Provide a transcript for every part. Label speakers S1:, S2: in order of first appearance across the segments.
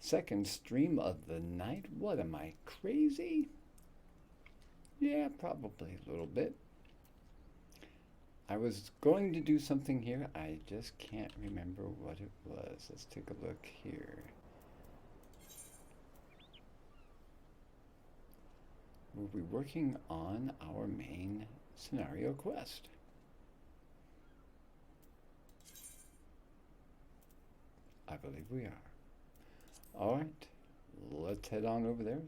S1: Second stream of the night? What am I, crazy? Yeah, probably a little bit. I was going to do something here. I just can't remember what it was. Let's take a look here. We'll be working on our main scenario quest. I believe we are. All right, let's head on over there.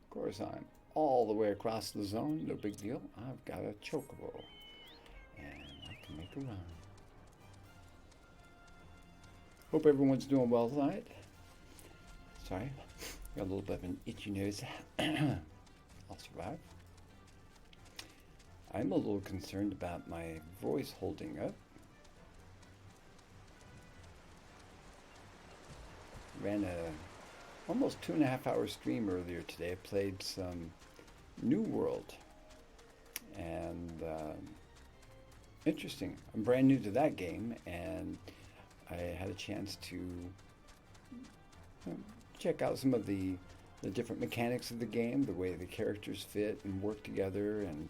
S1: Of course, I'm all the way across the zone. No big deal. I've got a chocobo, and I can make a run. Hope everyone's doing well tonight. Sorry, got a little bit of an itchy nose. I'll survive. I'm a little concerned about my voice holding up. Ran a almost 2.5-hour stream earlier today. I played some New World, and interesting. I'm brand new to that game, and I had a chance to check out some of the different mechanics of the game, the way the characters fit and work together, and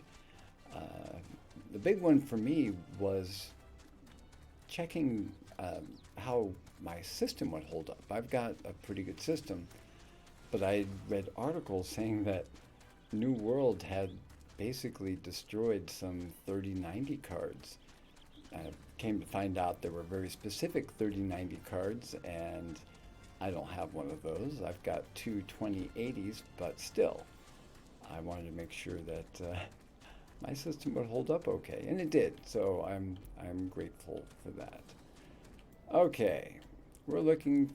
S1: the big one for me was checking how my system would hold up. I've got a pretty good system, but I read articles saying that New World had basically destroyed some 3090 cards. I came to find out there were very specific 3090 cards, and I don't have one of those. I've got two 2080s, but still, I wanted to make sure that my system would hold up okay, and it did. So I'm grateful for that. Okay, we're looking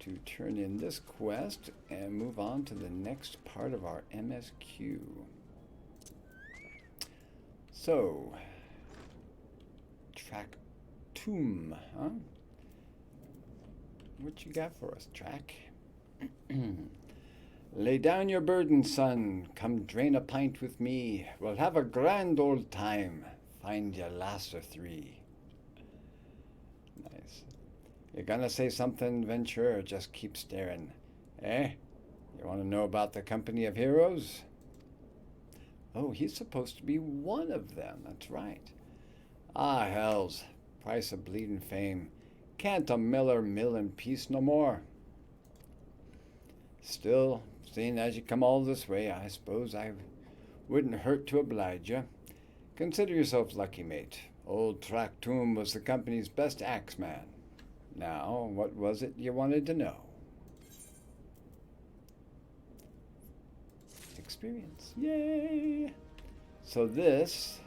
S1: to turn in this quest and move on to the next part of our MSQ. So, Track Tomb, huh? What you got for us, Track? Lay down your burden, son. Come drain a pint with me. We'll have a grand old time. Find your lass or three. Nice. You're gonna say something, Venture, or just keep staring? Eh? You want to know about the company of heroes? Oh, he's supposed to be one of them. That's right. Ah, hells. Price of bleeding fame. Can't a miller mill in peace no more? Still, seeing as you come all this way, I suppose I wouldn't hurt to oblige you. Consider yourself lucky, mate. Old Track Tomb was the company's best axeman. Now, what was it you wanted to know? Experience. Yay! So this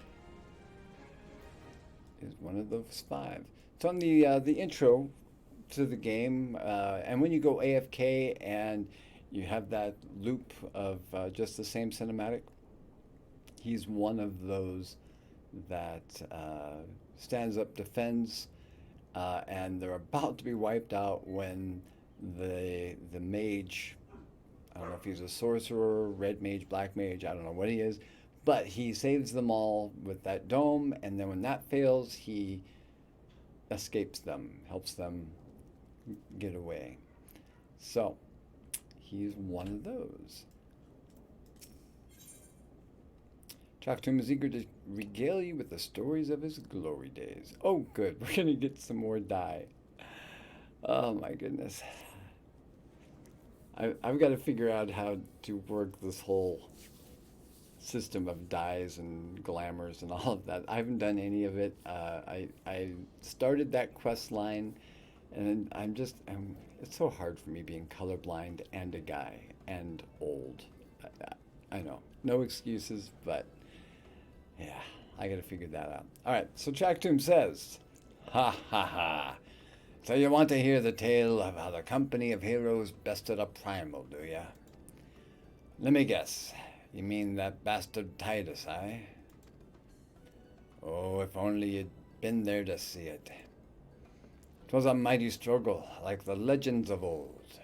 S1: is one of those 5. It's on the intro to the game, and when you go AFK and you have that loop of just the same cinematic, he's one of those that stands up, defends, and they're about to be wiped out when the mage, I don't know if he's a sorcerer, red mage, black mage, I don't know what he is, but he saves them all with that dome, and then when that fails, he escapes them, helps them get away. So, he's one of those. Track Tomb is eager to regale you with the stories of his glory days. Oh, good. We're going to get some more dye. Oh, my goodness. I've got to figure out how to work this whole system of dyes and glamours and all of that. I haven't done any of it. I started that quest line, and it's so hard for me being colorblind and a guy and old. I know. No excuses, but yeah, I gotta figure that out. All right, so Track Tomb says, ha ha ha. So you want to hear the tale of how the company of heroes bested a primal, do ya? Let me guess. You mean that bastard Titus, eh? Oh, if only you'd been there to see it. 'Twas a mighty struggle, like the legends of old.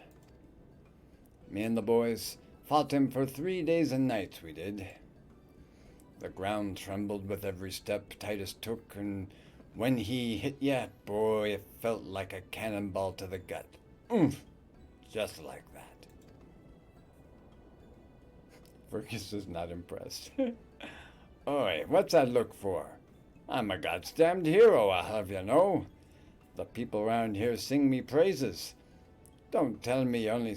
S1: Me and the boys fought him for 3 days and nights, we did. The ground trembled with every step Titus took, and when he hit ya, boy, it felt like a cannonball to the gut. Oomph! Just like that. Fergus is not impressed. Oi, what's that look for? I'm a goddamned hero, I'll have you know. The people around here sing me praises. Don't tell me you only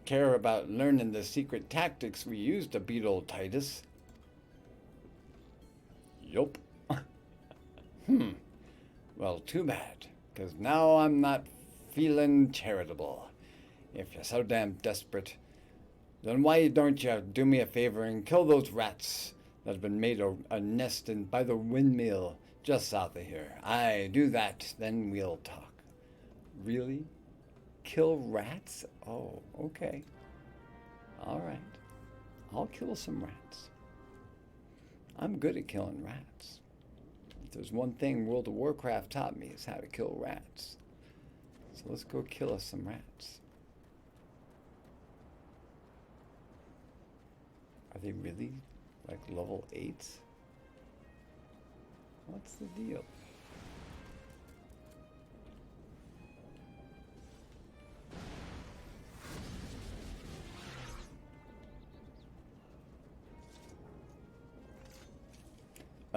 S1: care about learning the secret tactics we use to beat old Titus. Yup. Well, too bad, 'cause now I'm not feeling charitable. If you're so damn desperate, then why don't you do me a favor and kill those rats that have been made a nest in by the windmill just south of here? Aye, do that, then we'll talk. Really? Kill rats? Oh, okay. All right. I'll kill some rats. I'm good at killing rats. If there's one thing World of Warcraft taught me, is how to kill rats. So let's go kill us some rats. Are they really like level 8s? What's the deal?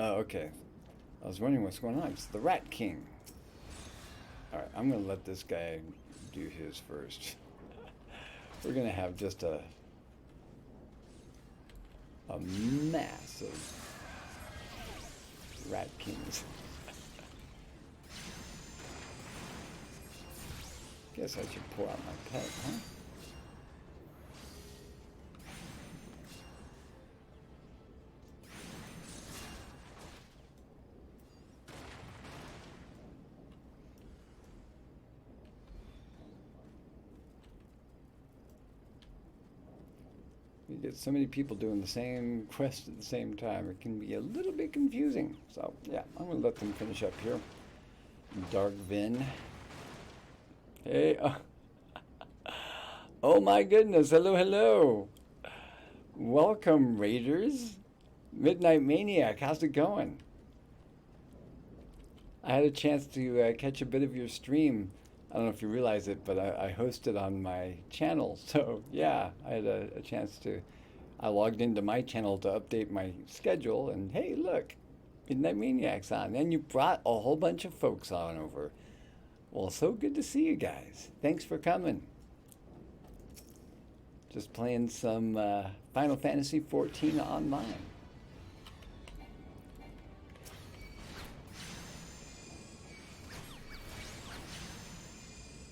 S1: Oh, okay. I was wondering what's going on. It's the Rat King. Alright, I'm going to let this guy do his first. We're going to have just a mass of Rat Kings. Guess I should pull out my pet, huh? You get so many people doing the same quest at the same time, it can be a little bit confusing. So, yeah, I'm going to let them finish up here. Dark Vin. Hey, oh my goodness, hello, hello. Welcome, Raiders. Midnight Maniac, how's it going? I had a chance to catch a bit of your stream. I don't know if you realize it, but I hosted on my channel. So yeah, I had a chance to, I logged into my channel to update my schedule, and hey, look, Midnight Maniac's on. And you brought a whole bunch of folks on over. Well, so good to see you guys. Thanks for coming. Just playing some Final Fantasy XIV online.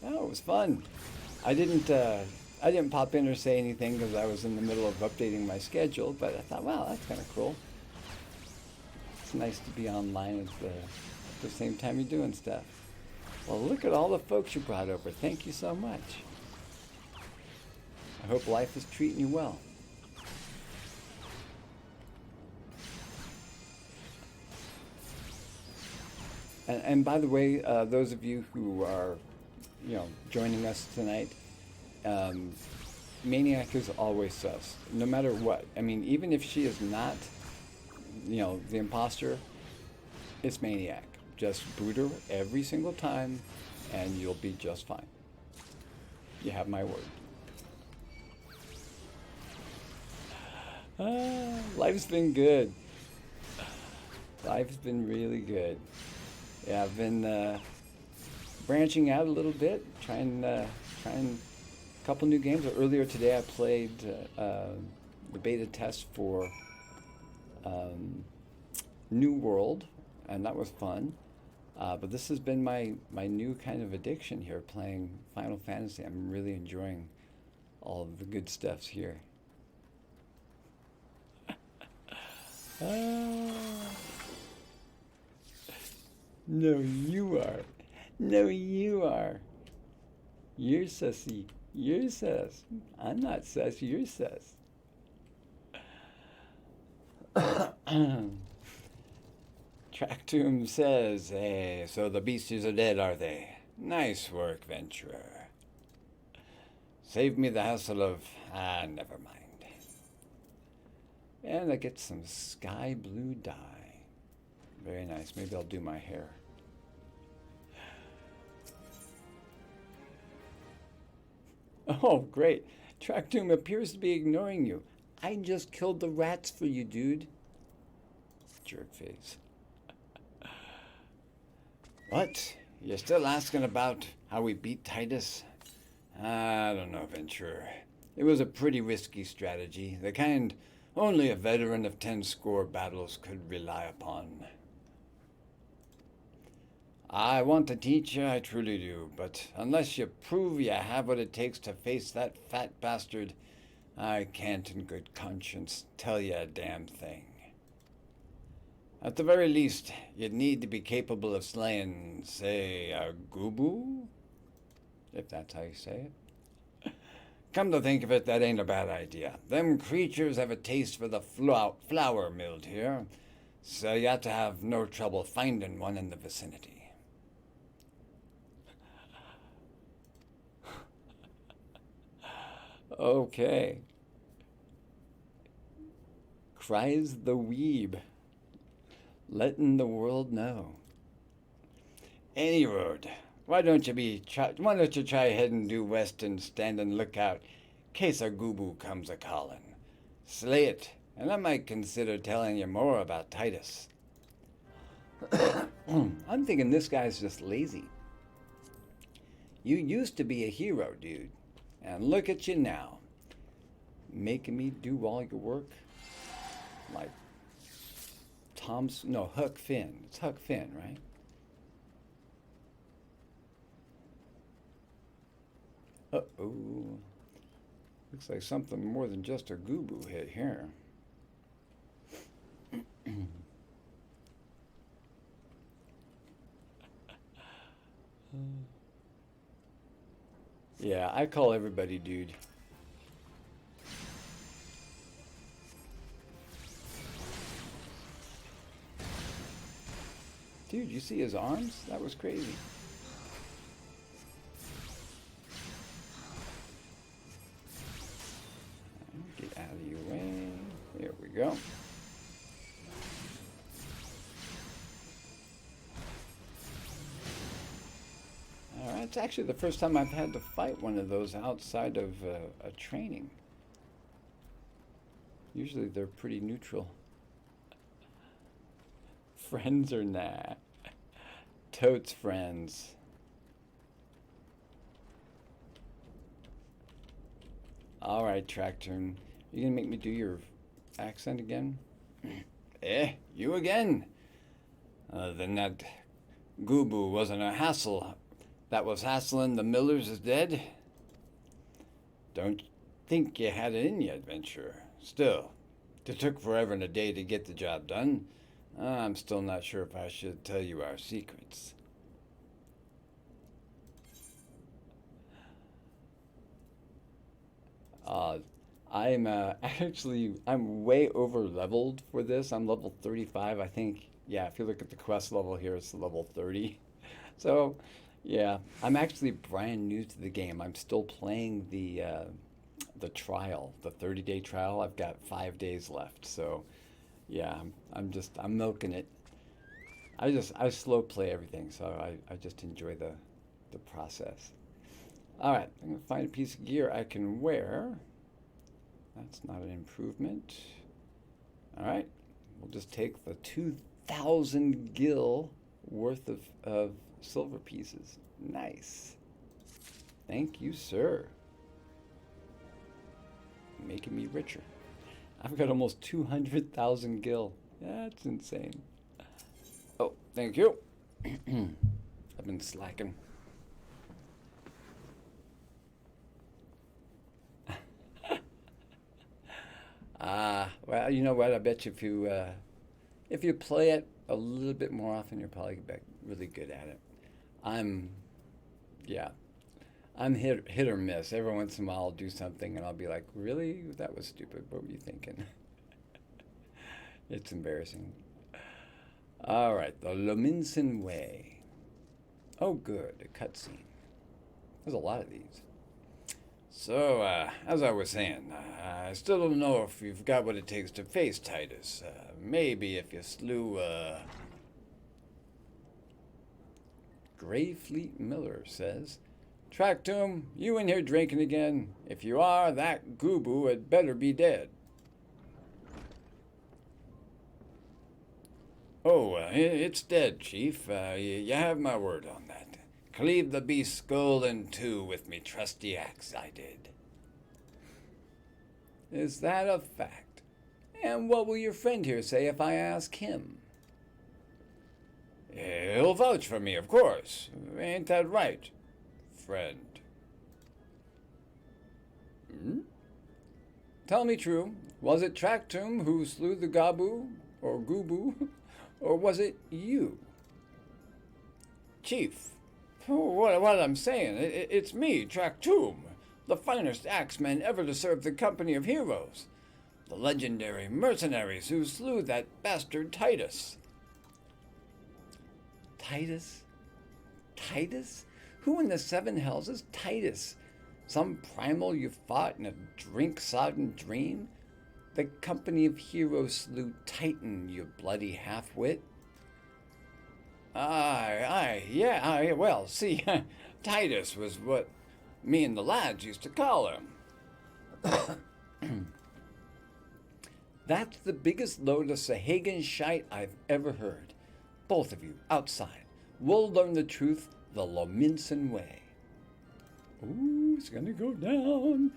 S1: Oh, it was fun. I didn't pop in or say anything because I was in the middle of updating my schedule, but I thought, wow, that's kind of cool. It's nice to be online at the same time you're doing stuff. Well, look at all the folks you brought over. Thank you so much. I hope life is treating you well. And by the way, those of you who are, joining us tonight, Maniac is always sus, no matter what. I mean, even if she is not, the imposter, it's Maniac. Just boot her every single time, and you'll be just fine. You have my word. Life's been good. Life's been really good. Yeah, I've been branching out a little bit, trying a couple new games. Earlier today, I played the beta test for New World, and that was fun. But this has been my new kind of addiction here, playing Final Fantasy. I'm really enjoying all of the good stuffs here. No, you are. No, you are. You're sussy. You're sus. I'm not sus. You're sus. Tractum says, hey, so the beasties are dead, are they? Nice work, Venturer. Save me the hassle of... never mind. And I get some sky blue dye. Very nice. Maybe I'll do my hair. Oh, great. Tractoom appears to be ignoring you. I just killed the rats for you, dude. Jerk face. What? You're still asking about how we beat Titus? I don't know, Venture. It was a pretty risky strategy, the kind only a veteran of 10 score battles could rely upon. I want to teach you, I truly do, but unless you prove you have what it takes to face that fat bastard, I can't in good conscience tell you a damn thing. At the very least, you'd need to be capable of slaying, say, a Gubu? If that's how you say it. Come to think of it, that ain't a bad idea. Them creatures have a taste for the flour milled here, so you have to have no trouble finding one in the vicinity. Okay. Cries the weeb, letting the world know. Any road. Why don't you try heading due west and stand and look out, case a Gubu comes a calling. Slay it, and I might consider telling you more about Titus. I'm thinking this guy's just lazy. You used to be a hero, dude. And look at you now. Making me do all your work? Like Huck Finn. It's Huck Finn, right? Uh-oh. Looks like something more than just a Gubu hit here. Yeah, I call everybody dude. Dude, you see his arms? That was crazy. Get out of your way. There we go. Alright, it's actually the first time I've had to fight one of those outside of a training. Usually they're pretty neutral. Friends or nah? Totes friends. Alright, Tractoon. You gonna make me do your accent again? You again? Then that Gubu wasn't a hassle. That was hassling the Millers is dead? Don't think you had it in you, Adventure. Still, it took forever and a day to get the job done. I'm still not sure if I should tell you our secrets. I'm way over leveled for this. I'm level 35, I think. Yeah, if you look at the quest level here, it's level 30. So, yeah, I'm actually brand new to the game. I'm still playing the trial, the 30-day trial. I've got 5 days left. So, yeah, I'm milking it. I slow play everything, so I just enjoy the process. All right, I'm gonna find a piece of gear I can wear. That's not an improvement. All right, we'll just take the 2,000 gil worth of silver pieces. Nice. Thank you, sir. Making me richer. I've got almost 200,000 gil. That's insane. Oh, thank you. I've been slacking. Well, you know what? I bet you if you play it a little bit more often, you'll probably get really good at it. I'm hit or miss. Every once in a while, I'll do something and I'll be like, really? That was stupid. What were you thinking? It's embarrassing. All right, the Lominson Way. Oh, good, a cutscene. There's a lot of these. So, as I was saying, I still don't know if you've got what it takes to face Titus. Maybe if you slew, Greyfleet Miller says, Tractum, you in here drinking again? If you are, that gooboo had better be dead. Oh, it's dead, Chief. You have my word on that. Cleave the beast's skull in two with me trusty axe, I did. Is that a fact? And what will your friend here say if I ask him? He'll vouch for me, of course. Ain't that right, friend? Hmm? Tell me true. Was it Tractum who slew the Gabu, or Gubu, or was it you? Chief, what I'm saying, it's me, Tractum, the finest axeman ever to serve the company of heroes, the legendary mercenaries who slew that bastard Titus. Titus? Titus? Who in the seven hells is Titus? Some primal you fought in a drink-sodden dream? The company of heroes slew Titan, you bloody half-wit. Well, see, Titus was what me and the lads used to call him. That's the biggest load of Sahagan shite I've ever heard. Both of you, outside. We'll learn the truth the Lominson way. Ooh, it's gonna go down.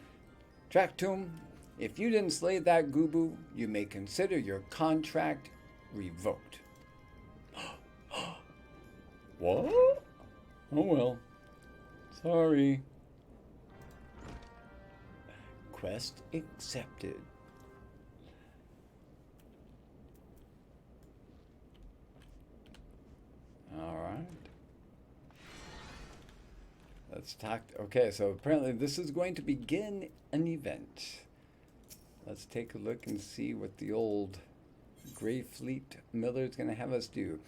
S1: Tractum, if you didn't slay that Gubu, you may consider your contract revoked. What? Oh well. Sorry. Quest accepted. All right. Let's talk. Okay, so apparently this is going to begin an event. Let's take a look and see what the old Greyfleet Miller is going to have us do.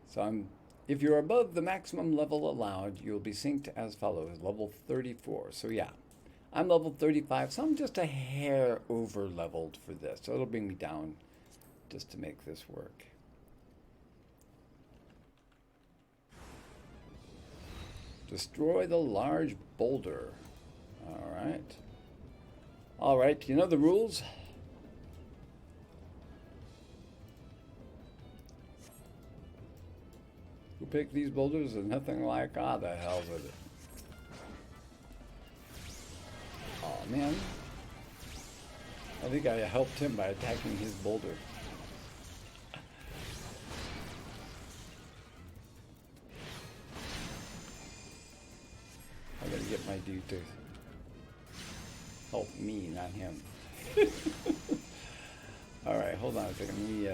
S1: So if you're above the maximum level allowed, you'll be synced as follows, level 34. So yeah, I'm level 35, so I'm just a hair over leveled for this. So it'll bring me down just to make this work. Destroy the large boulder. All right. All right, you know the rules? Who picked these boulders is nothing like, the hell's with it. Oh man. I think I helped him by attacking his boulder. I gotta get my dude to help me, not him. Alright, hold on a second. Let me,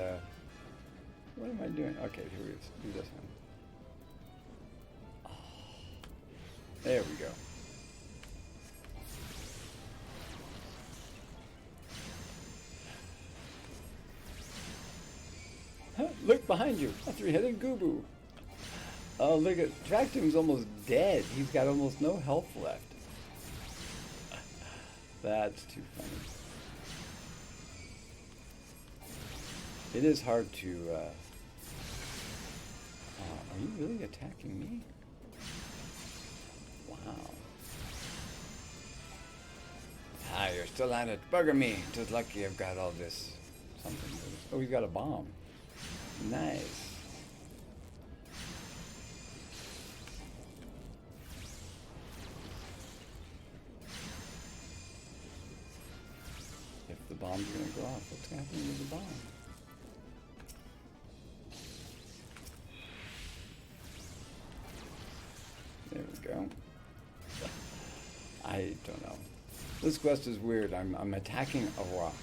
S1: what am I doing? Okay, here we go. Do this one. There we go. Huh, look behind you, a three-headed Gubu. Oh, look at Tractum's almost dead. He's got almost no health left. That's too funny. It is hard to. Are you really attacking me? Wow. You're still at it. Bugger me. Just lucky I've got all this. Something. Oh, we've got a bomb. Nice. If the bomb's gonna go off, what's happening with the bomb? There we go. I don't know. This quest is weird. I'm attacking a rock.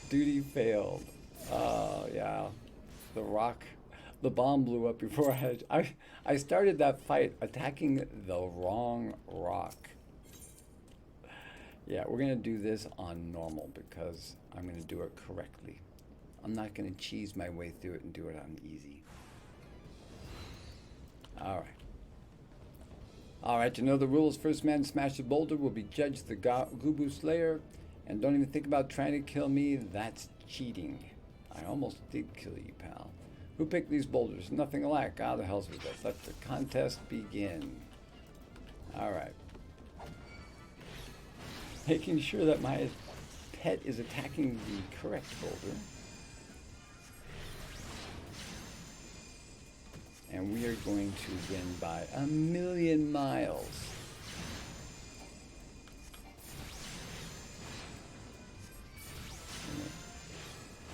S1: Duty failed. Yeah. The rock, the bomb blew up before I started that fight attacking the wrong rock. Yeah, we're gonna do this on normal because I'm gonna do it correctly. I'm not gonna cheese my way through it and do it on easy. All right. Alright, you know the rules. First man to smash the boulder will be judged the Gubu Slayer. And don't even think about trying to kill me. That's cheating. I almost did kill you, pal. Who picked these boulders? Nothing alike. Ah, the hell's with us. Let the contest begin. Alright. Making sure that my pet is attacking the correct boulder. And we are going to win by 1,000,000 miles.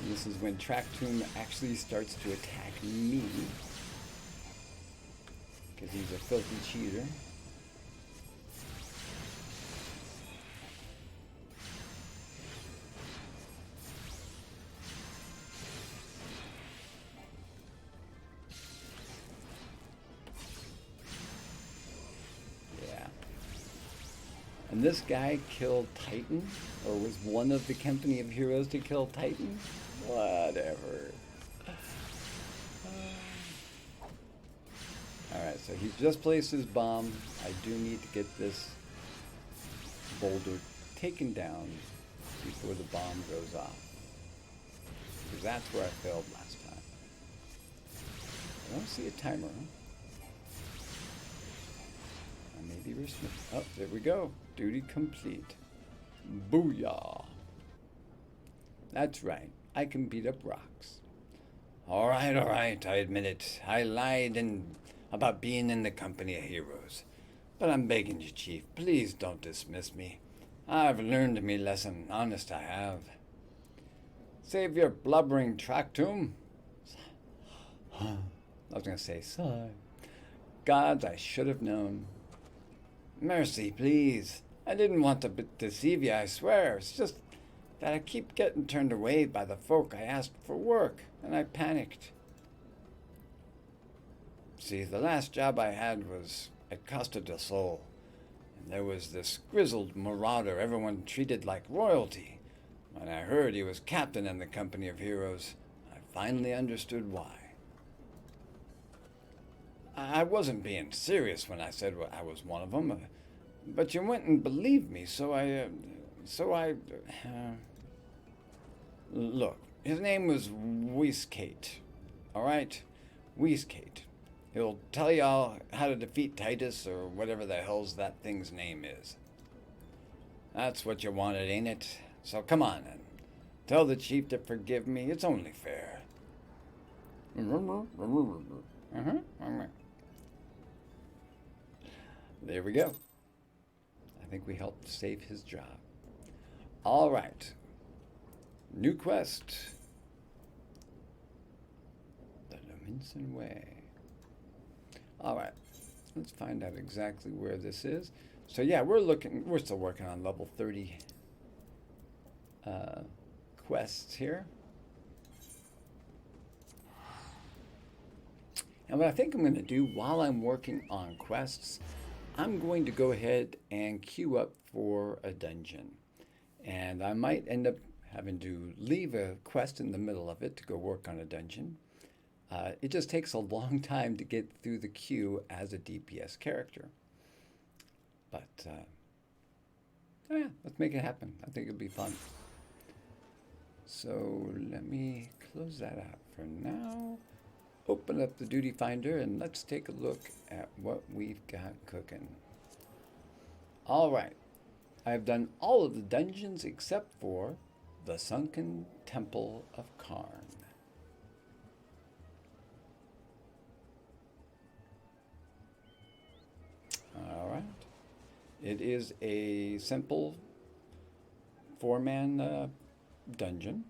S1: And this is when Tractoon actually starts to attack me. Because he's a filthy cheater. And this guy killed Titan, or was one of the company of heroes to kill Titan? Whatever. Alright, so he's just placed his bomb. I do need to get this boulder taken down before the bomb goes off. Because that's where I failed last time. I don't see a timer, huh? Maybe we're oh, there we go. Duty complete. Booyah. That's right. I can beat up rocks. All right. I admit it. I lied about being in the company of heroes. But I'm begging you, Chief, please don't dismiss me. I've learned me lesson. Honest, I have. Save your blubbering Tractoon. I was going to say, sorry. Gods, I should have known. Mercy, please. I didn't want to deceive you, I swear. It's just that I keep getting turned away by the folk I asked for work, and I panicked. See, the last job I had was at Costa del Sol, and there was this grizzled marauder everyone treated like royalty. When I heard he was captain in the company of heroes, I finally understood why. I wasn't being serious when I said I was one of them, but you went and believed me, so I look, his name was Whiskate, all right? Whiskate. He'll tell y'all how to defeat Titus or whatever the hell's that thing's name is. That's what you wanted, ain't it? So come on and tell the chief to forgive me. It's only fair. There we go. I think we helped save his job. All right. New quest. The Lominson Way. All right. Let's find out exactly where this is. So yeah, we're still working on level 30 quests here. And what I think I'm going to do while I'm working on quests, I'm going to go ahead and queue up for a dungeon. And I might end up having to leave a quest in the middle of it to go work on a dungeon. It just takes a long time to get through the queue as a DPS character. But, yeah, let's make it happen. I think it'll be fun. So let me close that out for now. Open up the duty finder and let's take a look at what we've got cooking. All right. I've done all of the dungeons except for the Sunken Temple of Karn. All right. It is a simple 4-man dungeon.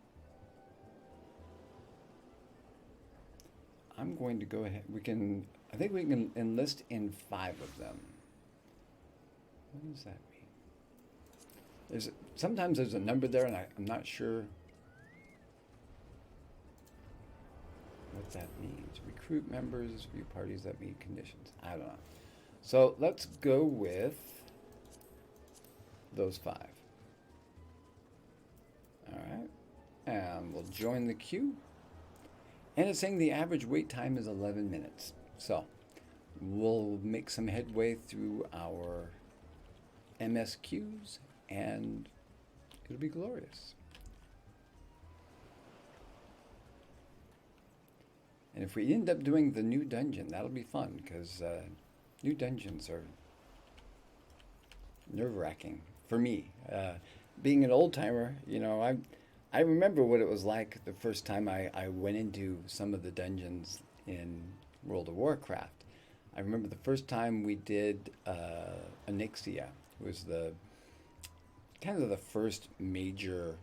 S1: I'm going to go ahead. I think we can enlist in 5 of them. What does that mean? Sometimes there's a number there, and I'm not sure what that means. Recruit members, view parties that meet conditions. I don't know. So let's go with those 5. All right. And we'll join the queue. And it's saying the average wait time is 11 minutes. So we'll make some headway through our MSQs, and it'll be glorious. And if we end up doing the new dungeon, that'll be fun, because new dungeons are nerve-wracking for me. Being an old-timer, you know, I remember what it was like the first time I went into some of the dungeons in World of Warcraft. I remember the first time we did Onyxia. It was the kind of the first major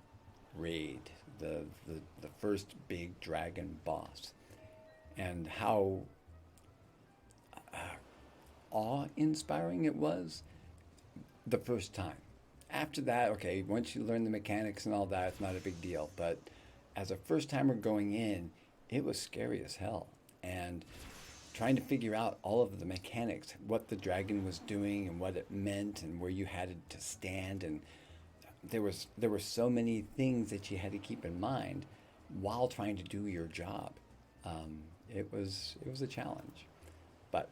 S1: raid, the first big dragon boss, and how awe-inspiring it was the first time. After that, okay, once you learn the mechanics and all that, it's not a big deal. But as a first-timer going in, it was scary as hell. And trying to figure out all of the mechanics, what the dragon was doing and what it meant and where you had to stand. And there were so many things that you had to keep in mind while trying to do your job. It was a challenge. But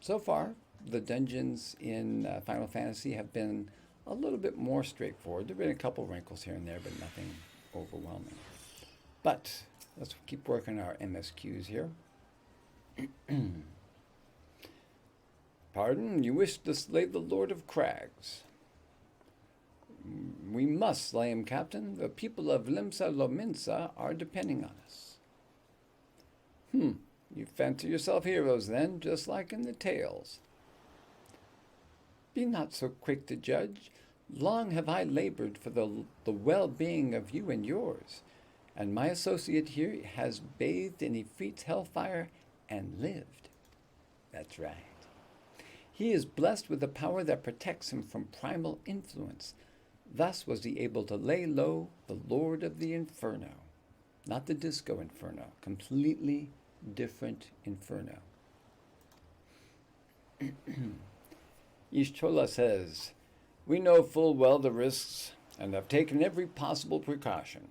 S1: so far, the dungeons in Final Fantasy have been a little bit more straightforward. There have been a couple wrinkles here and there, but nothing overwhelming. But let's keep working our MSQs here. Pardon, you wish to slay the Lord of Crags. We must slay him, Captain. The people of Limsa Lominsa are depending on us. You fancy yourself heroes then, just like in the tales. Be not so quick to judge. Long have I labored for the well-being of you and yours, and my associate here has bathed in Ifrit's hellfire and lived. That's right. He is blessed with a power that protects him from primal influence. Thus was he able to lay low the Lord of the Inferno. Not the Disco Inferno, completely different Inferno. Ishtola says, we know full well the risks and have taken every possible precaution.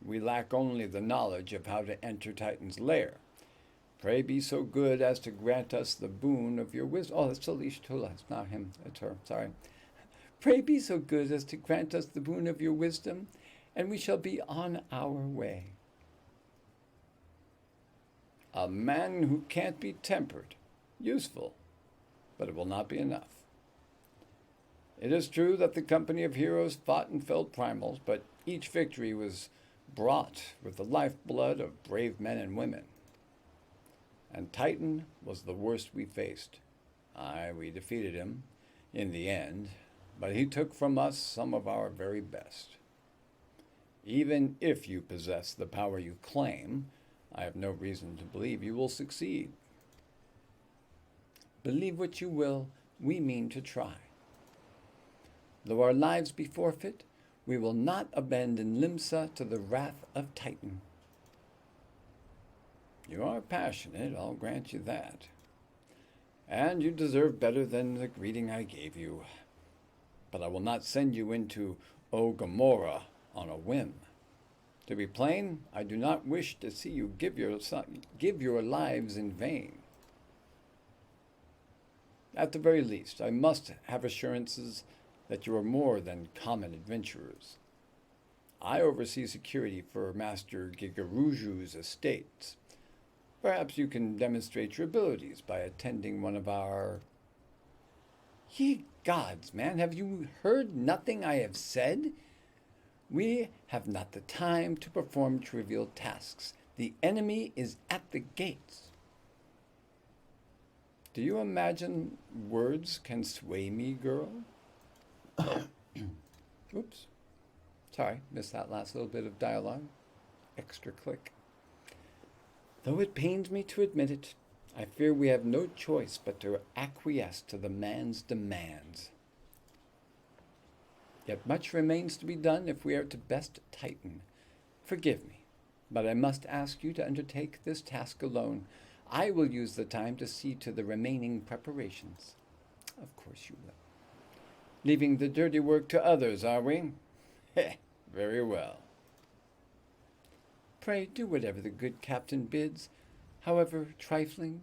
S1: We lack only the knowledge of how to enter Titan's lair. Pray be so good as to grant us the boon of your wisdom. Oh, that's still Ishtola. It's not him. It's her. Sorry. Pray be so good as to grant us the boon of your wisdom, and we shall be on our way. A man who can't be tempered. Useful, but it will not be enough. It is true that the company of heroes fought and felled primals, but each victory was brought with the lifeblood of brave men and women. And Titan was the worst we faced. Aye, we defeated him in the end, but he took from us some of our very best. Even if you possess the power you claim, I have no reason to believe you will succeed. Believe what you will, we mean to try. Though our lives be forfeit, we will not abandon Limsa to the wrath of Titan. You are passionate, I'll grant you that. And you deserve better than the greeting I gave you. But I will not send you into Gomorrah on a whim. To be plain, I do not wish to see you give your lives in vain. At the very least, I must have assurances that you are more than common adventurers. I oversee security for Master Gigaruju's estates. Perhaps you can demonstrate your abilities by attending one of our... Ye gods, man, have you heard nothing I have said? We have not the time to perform trivial tasks. The enemy is at the gates. Do you imagine words can sway me, girl? Oops. Sorry, missed that last little bit of dialogue. Extra click. Though it pains me to admit it, I fear we have no choice but to acquiesce to the man's demands. Yet much remains to be done if we are to best Titan. Forgive me, but I must ask you to undertake this task alone. I will use the time to see to the remaining preparations. Of course you will. Leaving the dirty work to others, are we? Very well. Pray do whatever the good captain bids, however trifling.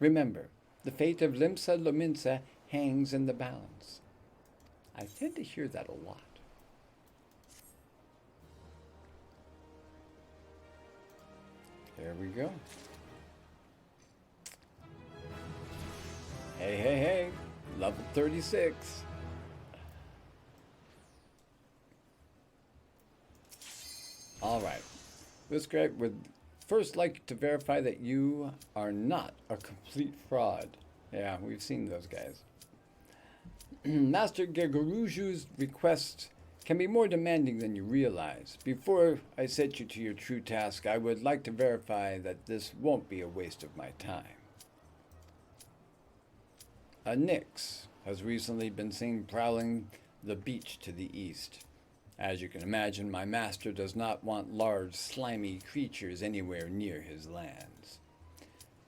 S1: Remember, the fate of Limsa Lominsa hangs in the balance. I tend to hear that a lot. There we go. Hey, hey, hey. Level 36. All right. This guy would first like to verify that you are not a complete fraud. Yeah, we've seen those guys. Master Geguruju's request can be more demanding than you realize. Before I set you to your true task, I would like to verify that this won't be a waste of my time. A Nyx has recently been seen prowling the beach to the east. As you can imagine, my master does not want large, slimy creatures anywhere near his lands.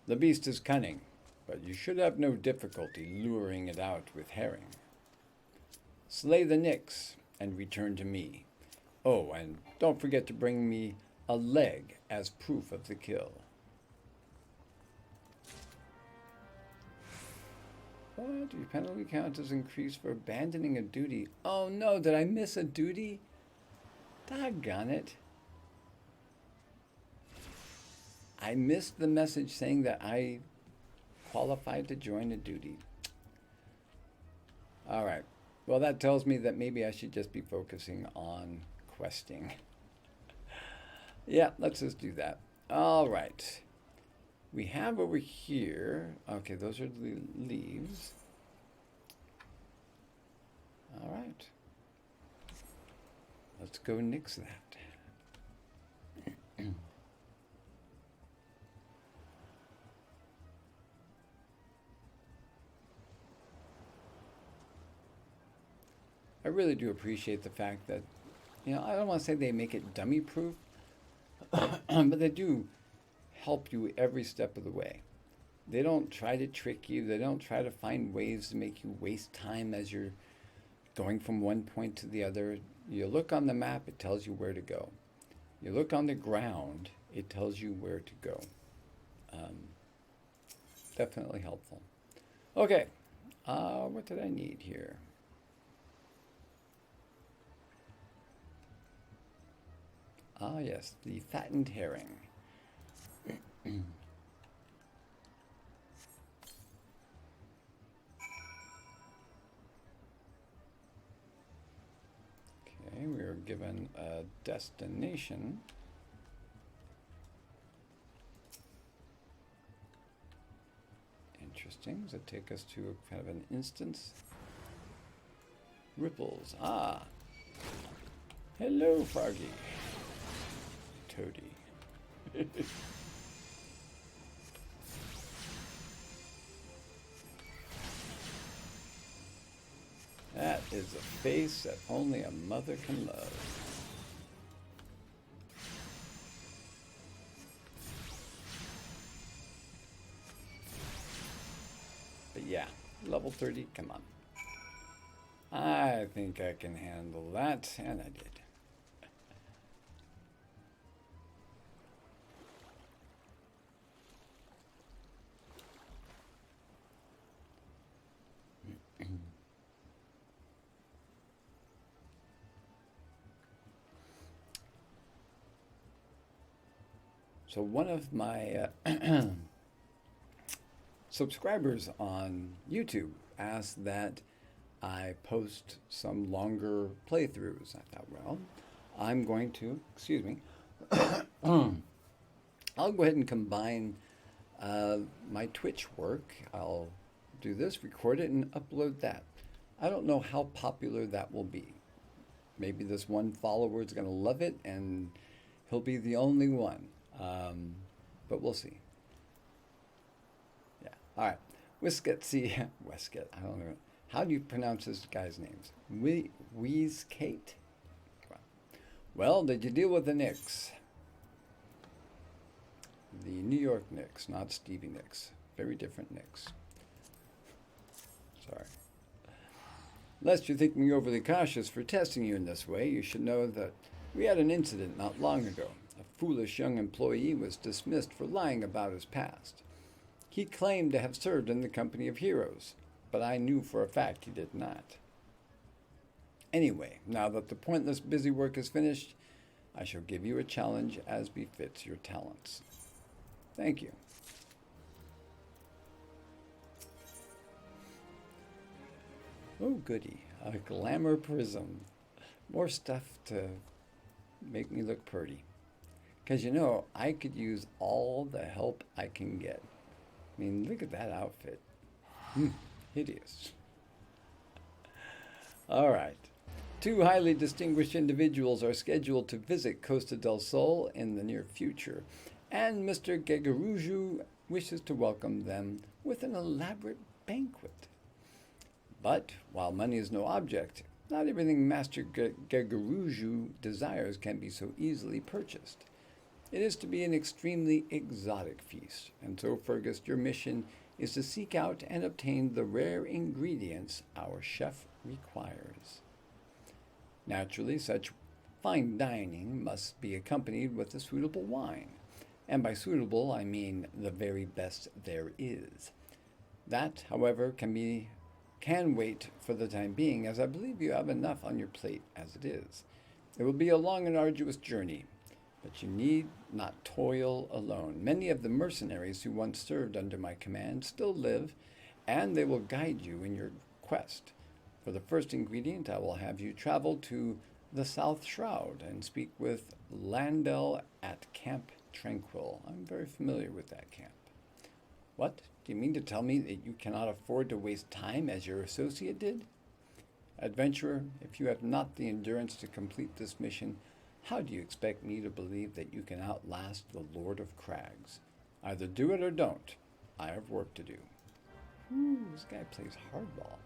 S1: The beast is cunning, but you should have no difficulty luring it out with herring. Slay the Nyx and return to me. Oh, and don't forget to bring me a leg as proof of the kill. What? Your penalty count is increased for abandoning a duty. Oh no, did I miss a duty? Doggone it. I missed the message saying that I qualified to join a duty. All right. Well, that tells me that maybe I should just be focusing on questing. Yeah, let's just do that. All right. We have over here, okay, those are the leaves. All right. Let's go nix that. I really do appreciate the fact that, you know, I don't want to say they make it dummy proof, but they do help you every step of the way. They don't try to trick you. They don't try to find ways to make you waste time as you're going from one point to the other. You look on the map, it tells you where to go. You look on the ground, it tells you where to go. Definitely helpful. Okay, what did I need here? Ah, yes, the fattened herring. Okay, we are given a destination. Interesting. Does it take us to a kind of an instance? Ripples. Ah. Hello, Froggy. Toady. That is a face that only a mother can love. But yeah, level 30, come on. I think I can handle that, and I did. So one of my subscribers on YouTube asked that I post some longer playthroughs. I thought, well, I'm going to, excuse me, I'll go ahead and combine my Twitch work. I'll do this, record it, and upload that. I don't know how popular that will be. Maybe this one follower is going to love it, and he'll be the only one. But we'll see. Yeah. All right. Wiskett, Westgate. I don't know. How do you pronounce this guy's names? Kate. Well, did you deal with the Knicks? The New York Knicks, not Stevie Nicks. Very different Knicks. Sorry. Lest you think me overly cautious for testing you in this way, you should know that we had an incident not long ago. A foolish young employee was dismissed for lying about his past. He claimed to have served in the company of heroes, but I knew for a fact he did not. Anyway, now that the pointless busy work is finished, I shall give you a challenge as befits your talents. Thank you. Oh, goody. A glamour prism. More stuff to make me look pretty. Because, I could use all the help I can get. I mean, look at that outfit. Hideous. All right. 2 highly distinguished individuals are scheduled to visit Costa del Sol in the near future, and Mr. Gegaruju wishes to welcome them with an elaborate banquet. But while money is no object, not everything Master Gegaruju desires can be so easily purchased. It is to be an extremely exotic feast, and so, Fergus, your mission is to seek out and obtain the rare ingredients our chef requires. Naturally, such fine dining must be accompanied with a suitable wine, and by suitable I mean the very best there is. That, however, can wait for the time being, as I believe you have enough on your plate as it is. It will be a long and arduous journey, but you need not toil alone. Many of the mercenaries who once served under my command still live, and they will guide you in your quest. For the first ingredient, I will have you travel to the South Shroud and speak with Landell at Camp Tranquil. I'm very familiar with that camp. What? Do you mean to tell me that you cannot afford to waste time as your associate did? Adventurer, if you have not the endurance to complete this mission, how do you expect me to believe that you can outlast the Lord of Crags? Either do it or don't. I have work to do. This guy plays hardball.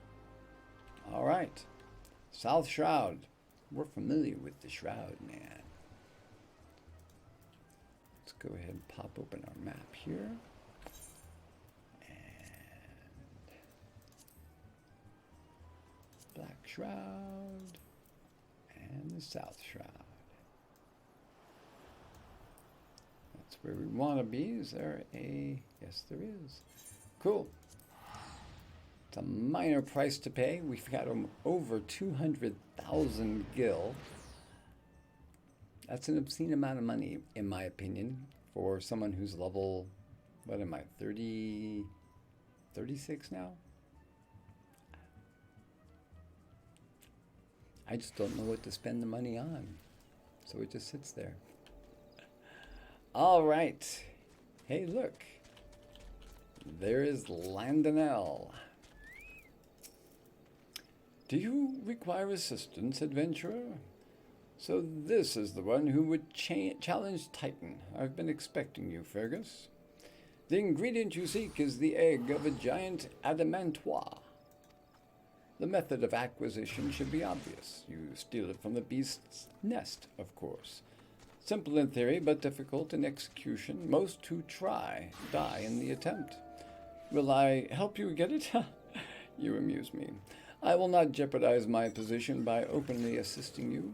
S1: All right. South Shroud. We're familiar with the Shroud, man. Let's go ahead and pop open our map here. And Black Shroud. And the South Shroud. That's where we want to be. Is there a... Yes, there is. Cool. It's a minor price to pay. We've got over 200,000 gil. That's an obscene amount of money, in my opinion, for someone who's level, what am I, 36 now? I just don't know what to spend the money on. So it just sits there. All right. Hey, look. There is Landonell. Do you require assistance, adventurer? So this is the one who would challenge Titan. I've been expecting you, Fergus. The ingredient you seek is the egg of a giant adamantois. The method of acquisition should be obvious. You steal it from the beast's nest, of course. Simple in theory, but difficult in execution. Most who try die in the attempt. Will I help you get it? You amuse me. I will not jeopardize my position by openly assisting you.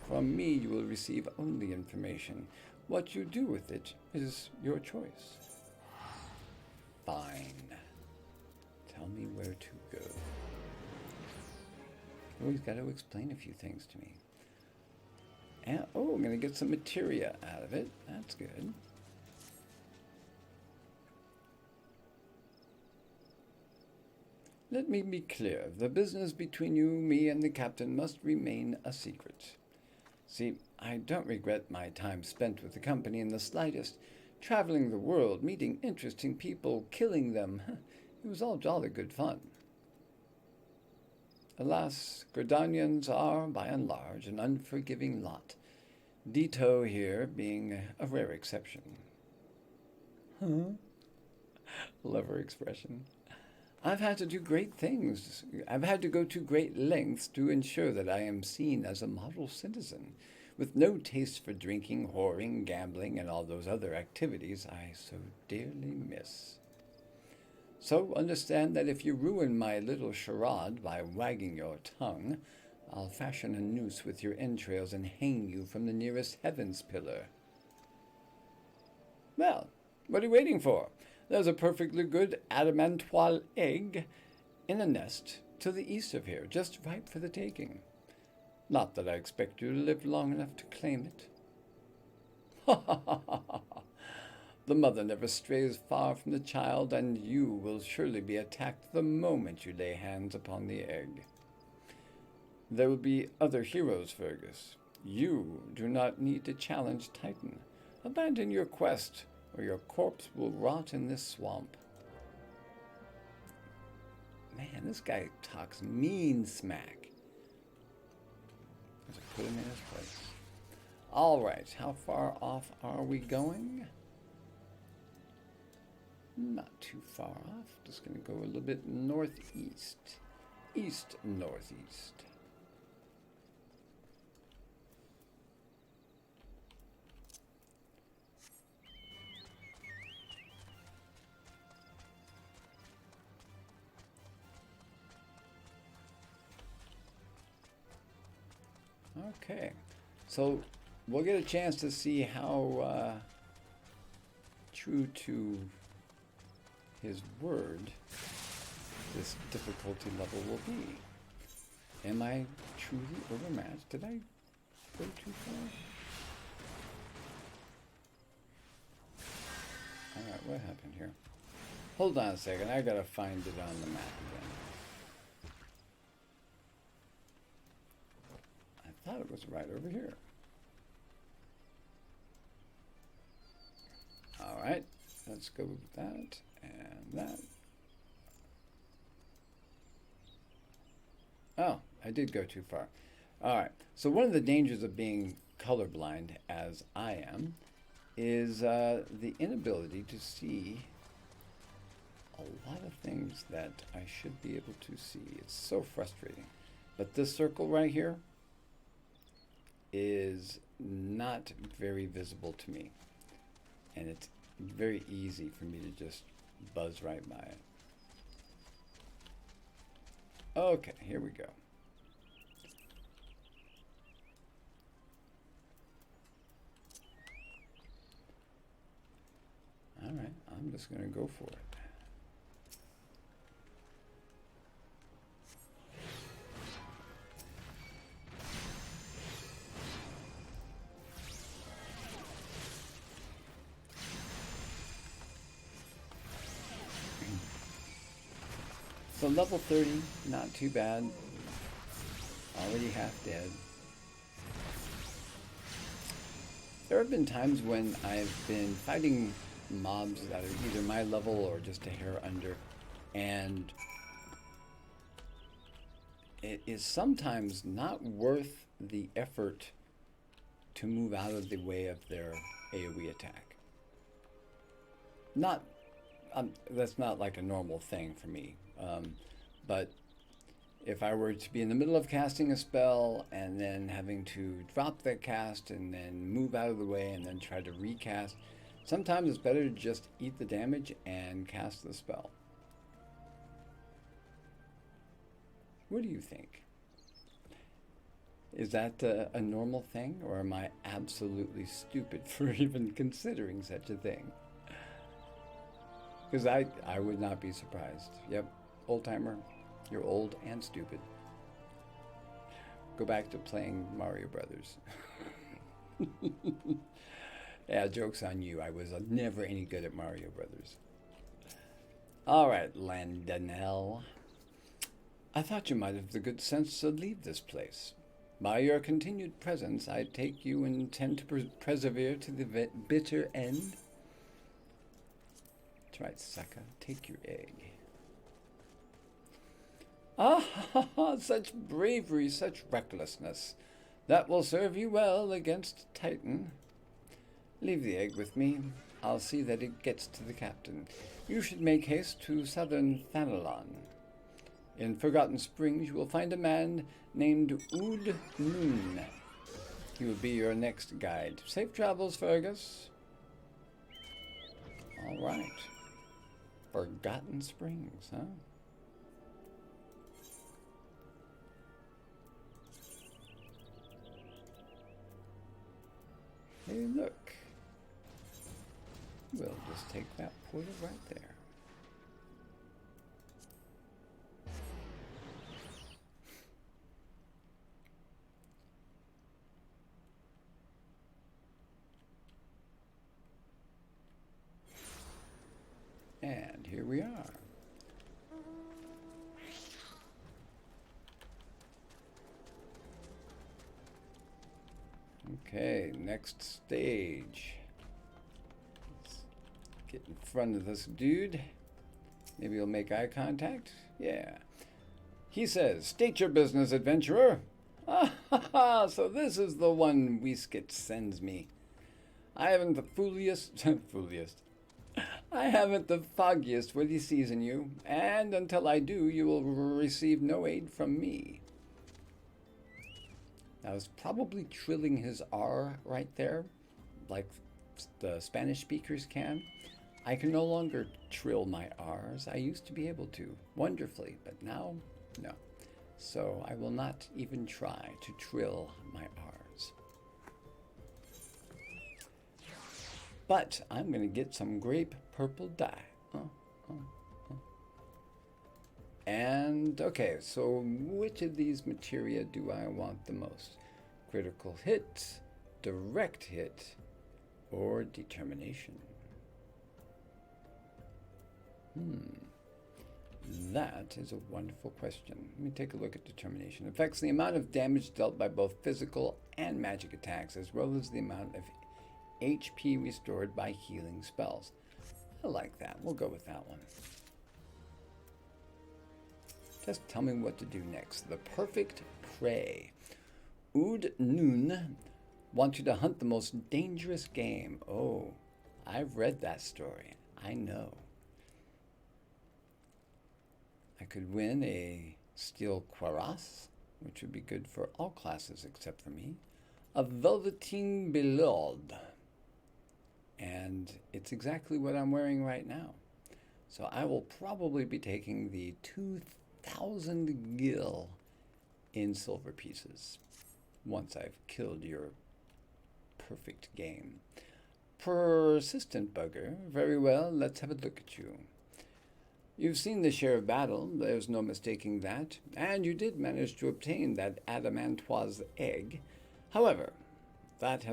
S1: From me you will receive only information. What you do with it is your choice. Fine. Tell me where to go. Oh, he's got to explain a few things to me. And, oh, I'm going to get some materia out of it. That's good. Let me be clear. The business between you, me, and the captain must remain a secret. See, I don't regret my time spent with the company in the slightest. Traveling the world, meeting interesting people, killing them. It was all jolly good fun. Alas, Gridanians are, by and large, an unforgiving lot. Dito here being a rare exception. Huh? Love her expression. I've had to do great things. I've had to go to great lengths to ensure that I am seen as a model citizen, with no taste for drinking, whoring, gambling, and all those other activities I so dearly miss. So understand that if you ruin my little charade by wagging your tongue, I'll fashion a noose with your entrails and hang you from the nearest heavens pillar. Well, what are you waiting for? There's a perfectly good adamantoise egg in a nest to the east of here, just ripe for the taking. Not that I expect you to live long enough to claim it. Ha ha ha ha ha. The mother never strays far from the child, and you will surely be attacked the moment you lay hands upon the egg. There will be other heroes, Fergus. You do not need to challenge Titan. Abandon your quest, or your corpse will rot in this swamp. Man, this guy talks mean smack. Let's put him in his place. All right, how far off are we going? Not too far off. Just going to go a little bit northeast. East-northeast. Okay, so we'll get a chance to see how true to his word this difficulty level will be. Am I truly overmatched? Did I go too far? Alright, what happened here? Hold on a second, I gotta find it on the map again. I thought it was right over here. Alright, let's go with that and that. Oh, I did go too far. Alright, so one of the dangers of being colorblind, as I am, is the inability to see a lot of things that I should be able to see. It's so frustrating. But this circle right here is not very visible to me. And it's very easy for me to just buzz right by it. Okay, here we go. All right, I'm just going to go for it. So level 30, not too bad. Already half dead. There have been times when I've been fighting mobs that are either my level or just a hair under, and it is sometimes not worth the effort to move out of the way of their AoE attack. Not, that's not like a normal thing for me. But if I were to be in the middle of casting a spell and then having to drop that cast and then move out of the way and then try to recast, sometimes it's better to just eat the damage and cast the spell. What do you think? Is that a normal thing, or am I absolutely stupid for even considering such a thing? Because I would not be surprised. Yep. Old timer, you're old and stupid. Go back to playing Mario Brothers. Yeah, joke's on you. I was never any good at Mario Brothers. All right, Landonell. I thought you might have the good sense to leave this place. By your continued presence, I take you intend to persevere to the bitter end. That's right, sucker. Take your egg. Ah, such bravery, such recklessness. That will serve you well against Titan. Leave the egg with me. I'll see that it gets to the captain. You should make haste to southern Thanalon. In Forgotten Springs, you will find a man named Ood Noon. He will be your next guide. Safe travels, Fergus. All right. Forgotten Springs, huh? Hey, look. We'll just take that portal right there. And here we are. Okay, next stage. Let's get in front of this dude. Maybe he'll make eye contact. Yeah. He says, "State your business, adventurer." Ah, ha, ha, so this is the one Whiskit sends me. I haven't the I haven't the foggiest what he sees in you, and until I do, you will receive no aid from me. I was probably trilling his R right there, like the Spanish speakers can. I can no longer trill my R's. I used to be able to, wonderfully, but now, no. So I will not even try to trill my R's. But I'm going to get some grape purple dye. And, okay, so which of these materia do I want the most? Critical hit, direct hit, or determination? That is a wonderful question. Let me take a look at determination. It affects the amount of damage dealt by both physical and magic attacks, as well as the amount of HP restored by healing spells. I like that. We'll go with that one. Just tell me what to do next. The perfect prey. Ood Noon wants you to hunt the most dangerous game. Oh, I've read that story. I know. I could win a steel cuirass, which would be good for all classes except for me. A velveteen belode. And it's exactly what I'm wearing right now. So I will probably be taking the 2,000 gil in silver pieces once I've killed your perfect game. Persistent bugger. Very well, let's have a look at you. You've seen the share of battle, there's no mistaking that, and you did manage to obtain that adamantoise egg. However, that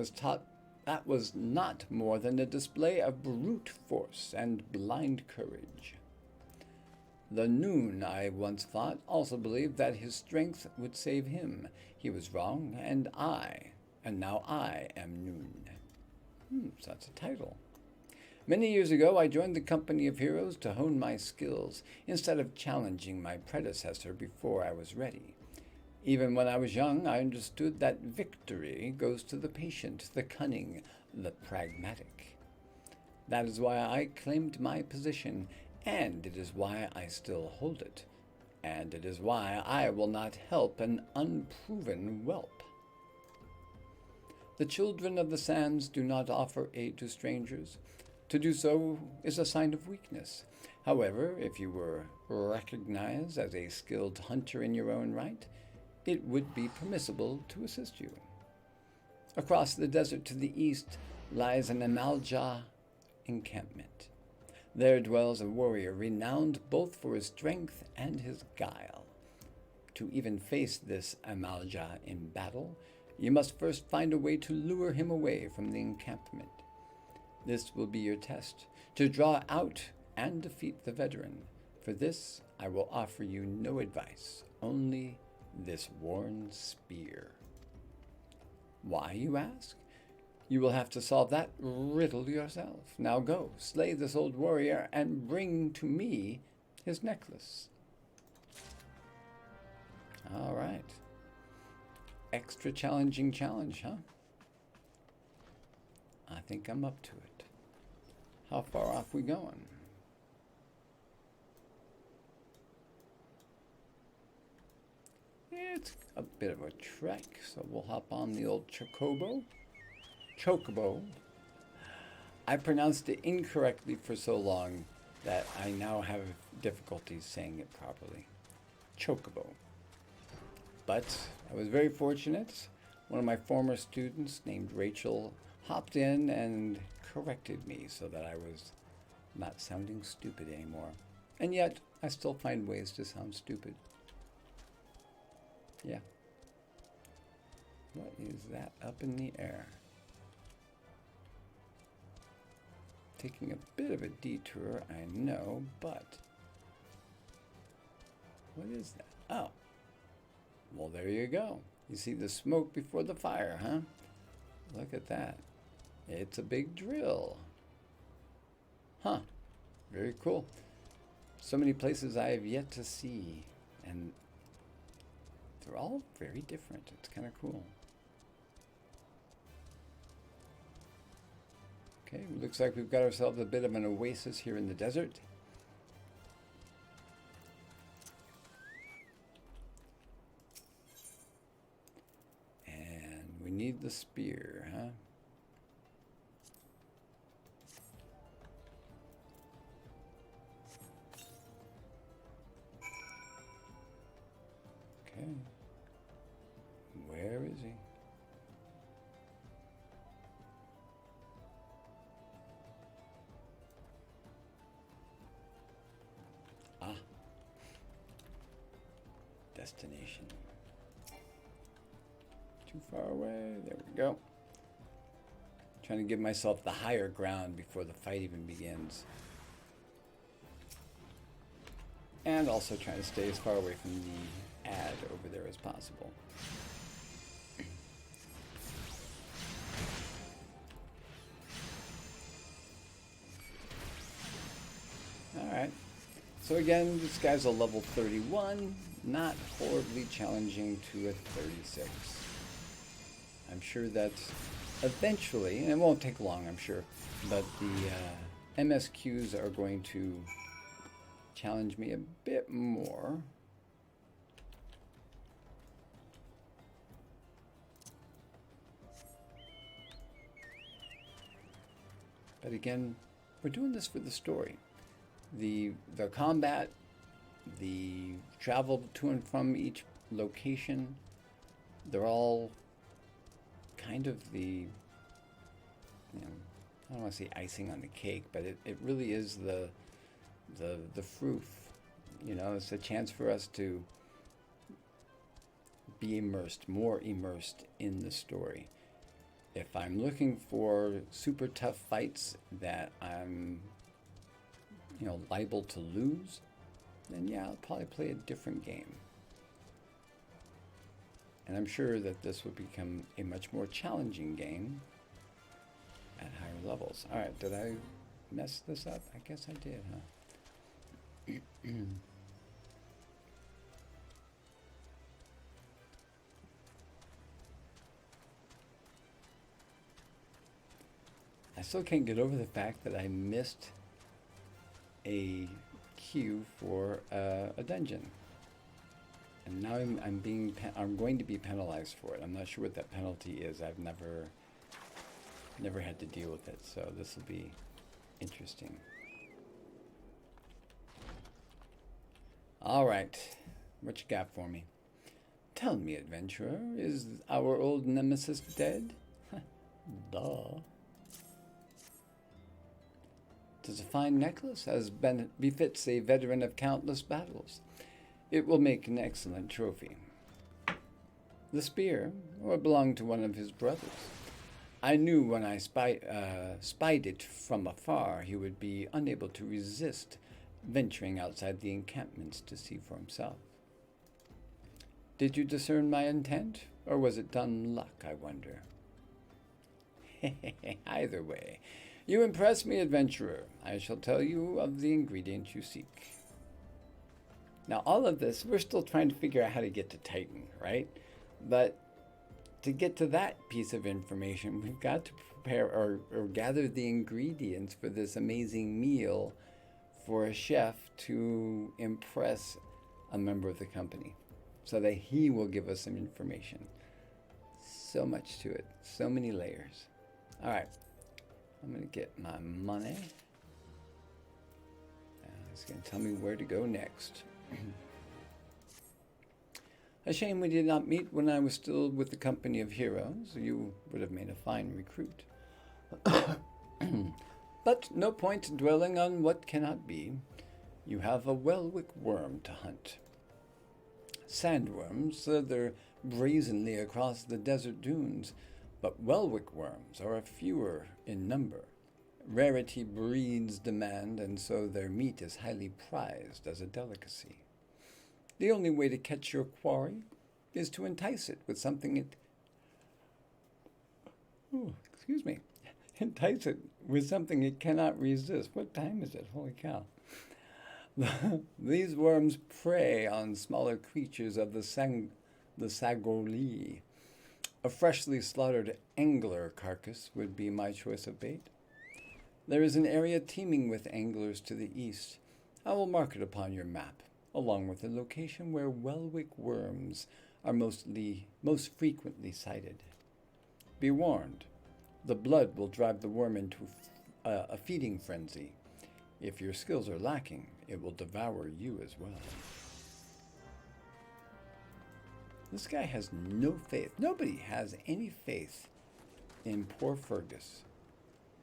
S1: was not more than a display of brute force and blind courage. The Noon, I once thought, also believed that his strength would save him. He was wrong, and now I am Noon. So that's a title. Many years ago, I joined the company of heroes to hone my skills, instead of challenging my predecessor before I was ready. Even when I was young, I understood that victory goes to the patient, the cunning, the pragmatic. That is why I claimed my position, and it is why I still hold it. And it is why I will not help an unproven whelp. The children of the sands do not offer aid to strangers. To do so is a sign of weakness. However, if you were recognized as a skilled hunter in your own right, it would be permissible to assist you. Across the desert to the east lies an Amalja encampment. There dwells a warrior renowned both for his strength and his guile. To even face this Amalja in battle, you must first find a way to lure him away from the encampment. This will be your test, to draw out and defeat the veteran. For this, I will offer you no advice, only this worn spear. Why, you ask? You will have to solve that riddle yourself. Now go, slay this old warrior, and bring to me his necklace. All right. Extra challenging challenge, huh? I think I'm up to it. How far off we going? It's a bit of a trek, so we'll hop on the old Chocobo. I pronounced it incorrectly for so long that I now have difficulties saying it properly. Chocobo. But I was very fortunate. One of my former students named Rachel hopped in and corrected me so that I was not sounding stupid anymore. And yet, I still find ways to sound stupid. Yeah. What is that up in the air? Taking a bit of a detour, I know, but what is that? Oh, well, there you go. You see the smoke before the fire, huh? Look at that. It's a big drill. Huh. Very cool. So many places I have yet to see, and they're all very different. It's kind of cool. Okay, looks like we've got ourselves a bit of an oasis here in the desert. And we need the spear, huh? Okay. Where is he? Ah. Destination. Too far away. There we go. Trying to give myself the higher ground before the fight even begins. And also trying to stay as far away from the ad over there as possible. Alright. So again, this guy's a level 31, not horribly challenging to a 36. I'm sure that eventually, and it won't take long, I'm sure, but the MSQs are going to challenge me a bit more. But again, we're doing this for the story. The combat, the travel to and from each location, they're all kind of the, you know, I don't want to say icing on the cake, but it really is the fruit. You know, it's a chance for us to be immersed, more immersed in the story. If I'm looking for super tough fights that I'm, you know, liable to lose, then yeah, I'll probably play a different game. And I'm sure that this would become a much more challenging game at higher levels. All right, did I mess this up? I guess I did, huh? I still can't get over the fact that I missed a queue for a dungeon, and now I'm going to be penalized for it. I'm not sure what that penalty is. I've never had to deal with it, so this will be interesting. All right, what you got for me? Tell me, adventurer, is our old nemesis dead? Duh. 'Tis a fine necklace, as befits a veteran of countless battles. It will make an excellent trophy. The spear, or belonged to one of his brothers. I knew when I spied it from afar, he would be unable to resist venturing outside the encampments to see for himself. Did you discern my intent, or was it done luck, I wonder? Either way, you impress me, adventurer. I shall tell you of the ingredient you seek. Now, all of this, we're still trying to figure out how to get to Titan, right? But to get to that piece of information, we've got to prepare or gather the ingredients for this amazing meal for a chef to impress a member of the company so that he will give us some information. So much to it, so many layers. All right, I'm gonna get my money. It's gonna tell me where to go next. A shame we did not meet when I was still with the company of heroes. You would have made a fine recruit. But no point dwelling on what cannot be. You have a Welwick worm to hunt. Sandworms slither brazenly across the desert dunes, but Welwick worms are fewer in number. Rarity breeds demand, and so their meat is highly prized as a delicacy. The only way to catch your quarry is to entice it with something entice it with something it cannot resist. What time is it? Holy cow. These worms prey on smaller creatures of the Sagoli. A freshly slaughtered angler carcass would be my choice of bait. There is an area teeming with anglers to the east. I will mark it upon your map, along with the location where Welwick worms are most frequently sighted. Be warned, the blood will drive the worm into a feeding frenzy. If your skills are lacking, it will devour you as well. This guy has no faith. Nobody has any faith in poor Fergus.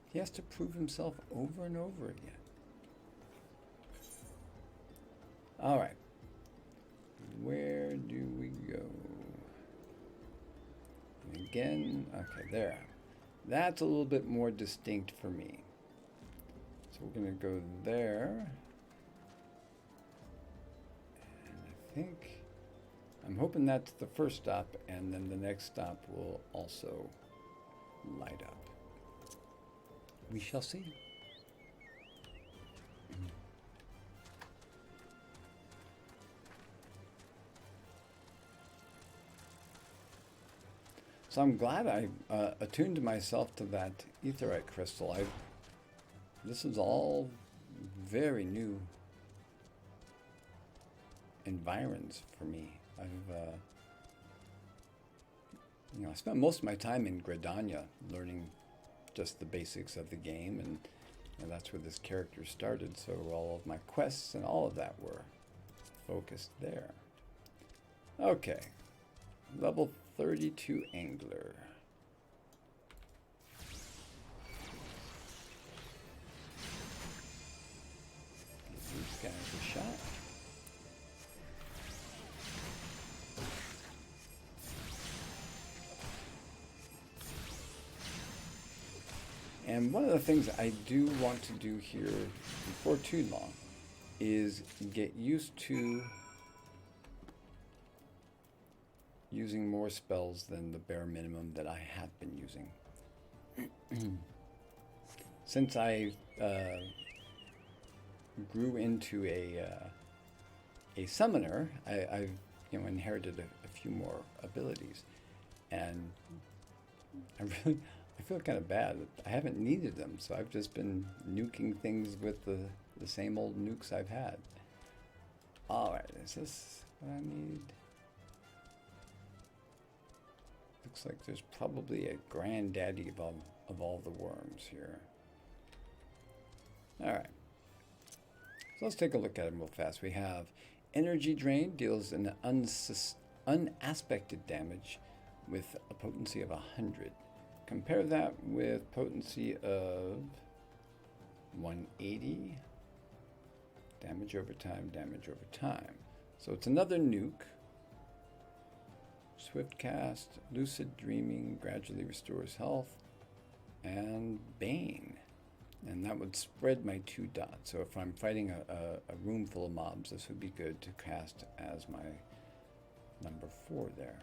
S1: He has to prove himself over and over again. All right. Where do we go? And again, okay, there. That's a little bit more distinct for me. So we're going to go there. And I think, I'm hoping that's the first stop, and then the next stop will also light up. We shall see. So I'm glad I attuned myself to that etherite crystal. This is all very new environs for me. I spent most of my time in Gridania learning just the basics of the game, and that's where this character started. So all of my quests and all of that were focused there. Okay, level 32 angler. Give these guys a shot. And one of the things I do want to do here before too long is get used to using more spells than the bare minimum that I have been using. Since I grew into a summoner, I've inherited a few more abilities, and I feel kind of bad. I haven't needed them, so I've just been nuking things with the same old nukes I've had. All right, is this what I need? Looks like there's probably a granddaddy of all the worms here. All right. So let's take a look at them real fast. We have Energy Drain, deals an unaspected damage with a potency of 100. Compare that with potency of 180. Damage over time, damage over time. So it's another nuke. Swift cast, lucid dreaming, gradually restores health, and Bane. And that would spread my 2 dots. So if I'm fighting a room full of mobs, this would be good to cast as my number 4 there.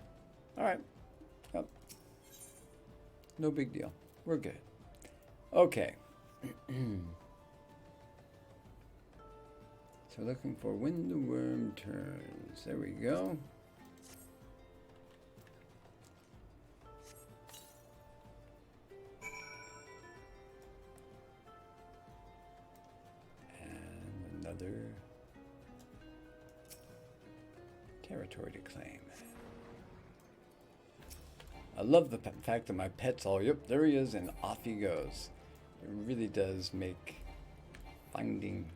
S1: All right. Yep. No big deal. We're good. Okay. So looking for when the worm turns. There we go. And another territory to claim. I love the fact that my pet's all, yep, there he is, and off he goes. It really does make finding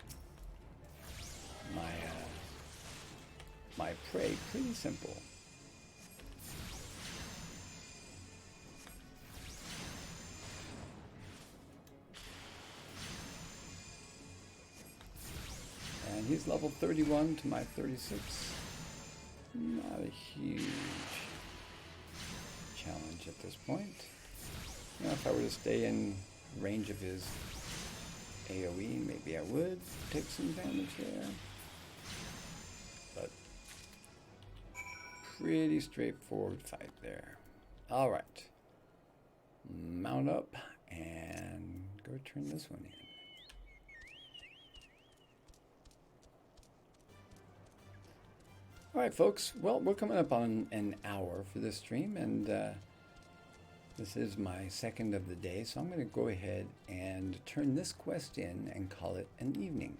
S1: my prey pretty simple. he's level 31 to my 36. Not a huge challenge at this point. You know, if I were to stay in range of his AoE, maybe I would take some damage there. But pretty straightforward fight there. Alright. Mount up and go turn this one in. Alright folks, well, we're coming up on an hour for this stream, and this is my second of the day, so I'm going to go ahead and turn this quest in and call it an evening.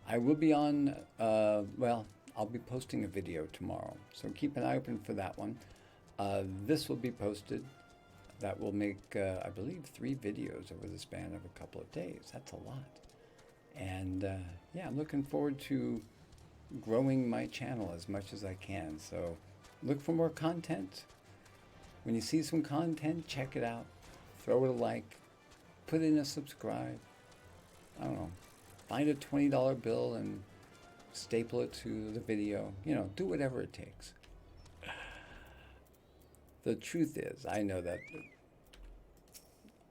S1: I will be on, well, I'll be posting a video tomorrow, so keep an eye open for that one. This will be posted. That will make, I believe, 3 videos over the span of a couple of days. That's a lot. And yeah, I'm looking forward to growing my channel as much as I can. So look for more content. When you see some content, check it out. Throw it a like. Put in a subscribe. I don't know. Find a $20 bill and staple it to the video. You know, do whatever it takes. The truth is, I know that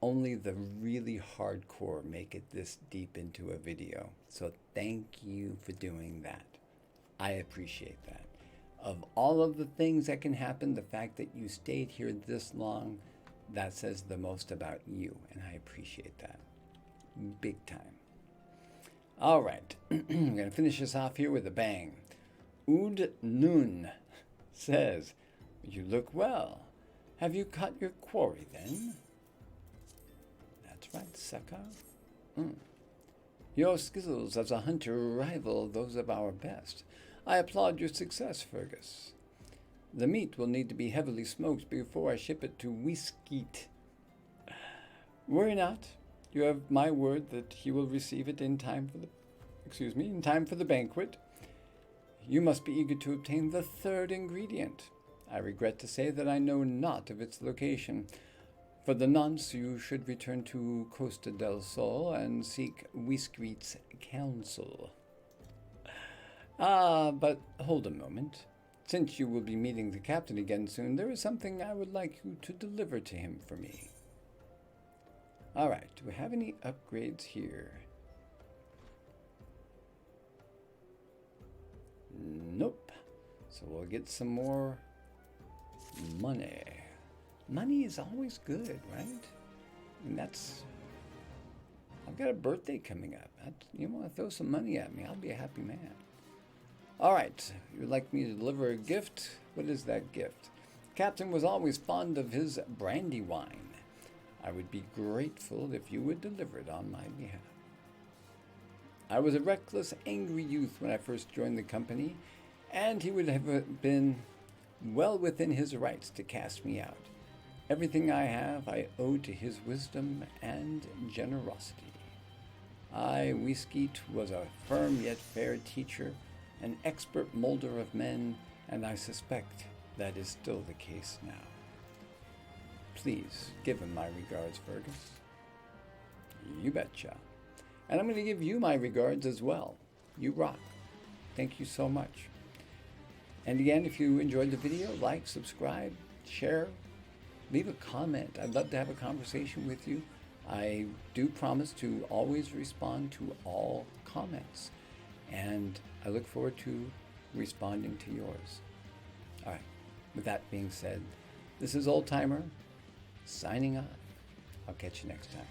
S1: only the really hardcore make it this deep into a video. So thank you for doing that. I appreciate that. Of all of the things that can happen, the fact that you stayed here this long, that says the most about you, and I appreciate that. Big time. All right, I'm going to finish this off here with a bang. Oud Nun says, "You look well. Have you caught your quarry then?" That's right, sucker. Your skills as a hunter rival those of our best. I applaud your success, Fergus. The meat will need to be heavily smoked before I ship it to Whiskey. Worry not. You have my word that he will receive it in time for the banquet. You must be eager to obtain the 3rd ingredient. I regret to say that I know not of its location. For the nonce, you should return to Costa del Sol and seek Whiskey's counsel. But hold a moment. Since you will be meeting the captain again soon, there is something I would like you to deliver to him for me. Alright, do we have any upgrades here? Nope. So we'll get some more money. Money is always good, right? And that's... I've got a birthday coming up. You want to throw some money at me, I'll be a happy man. Alright, you'd like me to deliver a gift? What is that gift? Captain was always fond of his brandy wine. I would be grateful if you would deliver it on my behalf. I was a reckless, angry youth when I first joined the company, and he would have been well within his rights to cast me out. Everything I have I owe to his wisdom and generosity. Whiskey was a firm yet fair teacher, an expert molder of men, and I suspect that is still the case now. Please give him my regards, Fergus. You betcha. And I'm going to give you my regards as well. You rock. Thank you so much. And again, if you enjoyed the video, like, subscribe, share, leave a comment. I'd love to have a conversation with you. I do promise to always respond to all comments. And I look forward to responding to yours. All right. With that being said, this is Old Timer signing off. I'll catch you next time.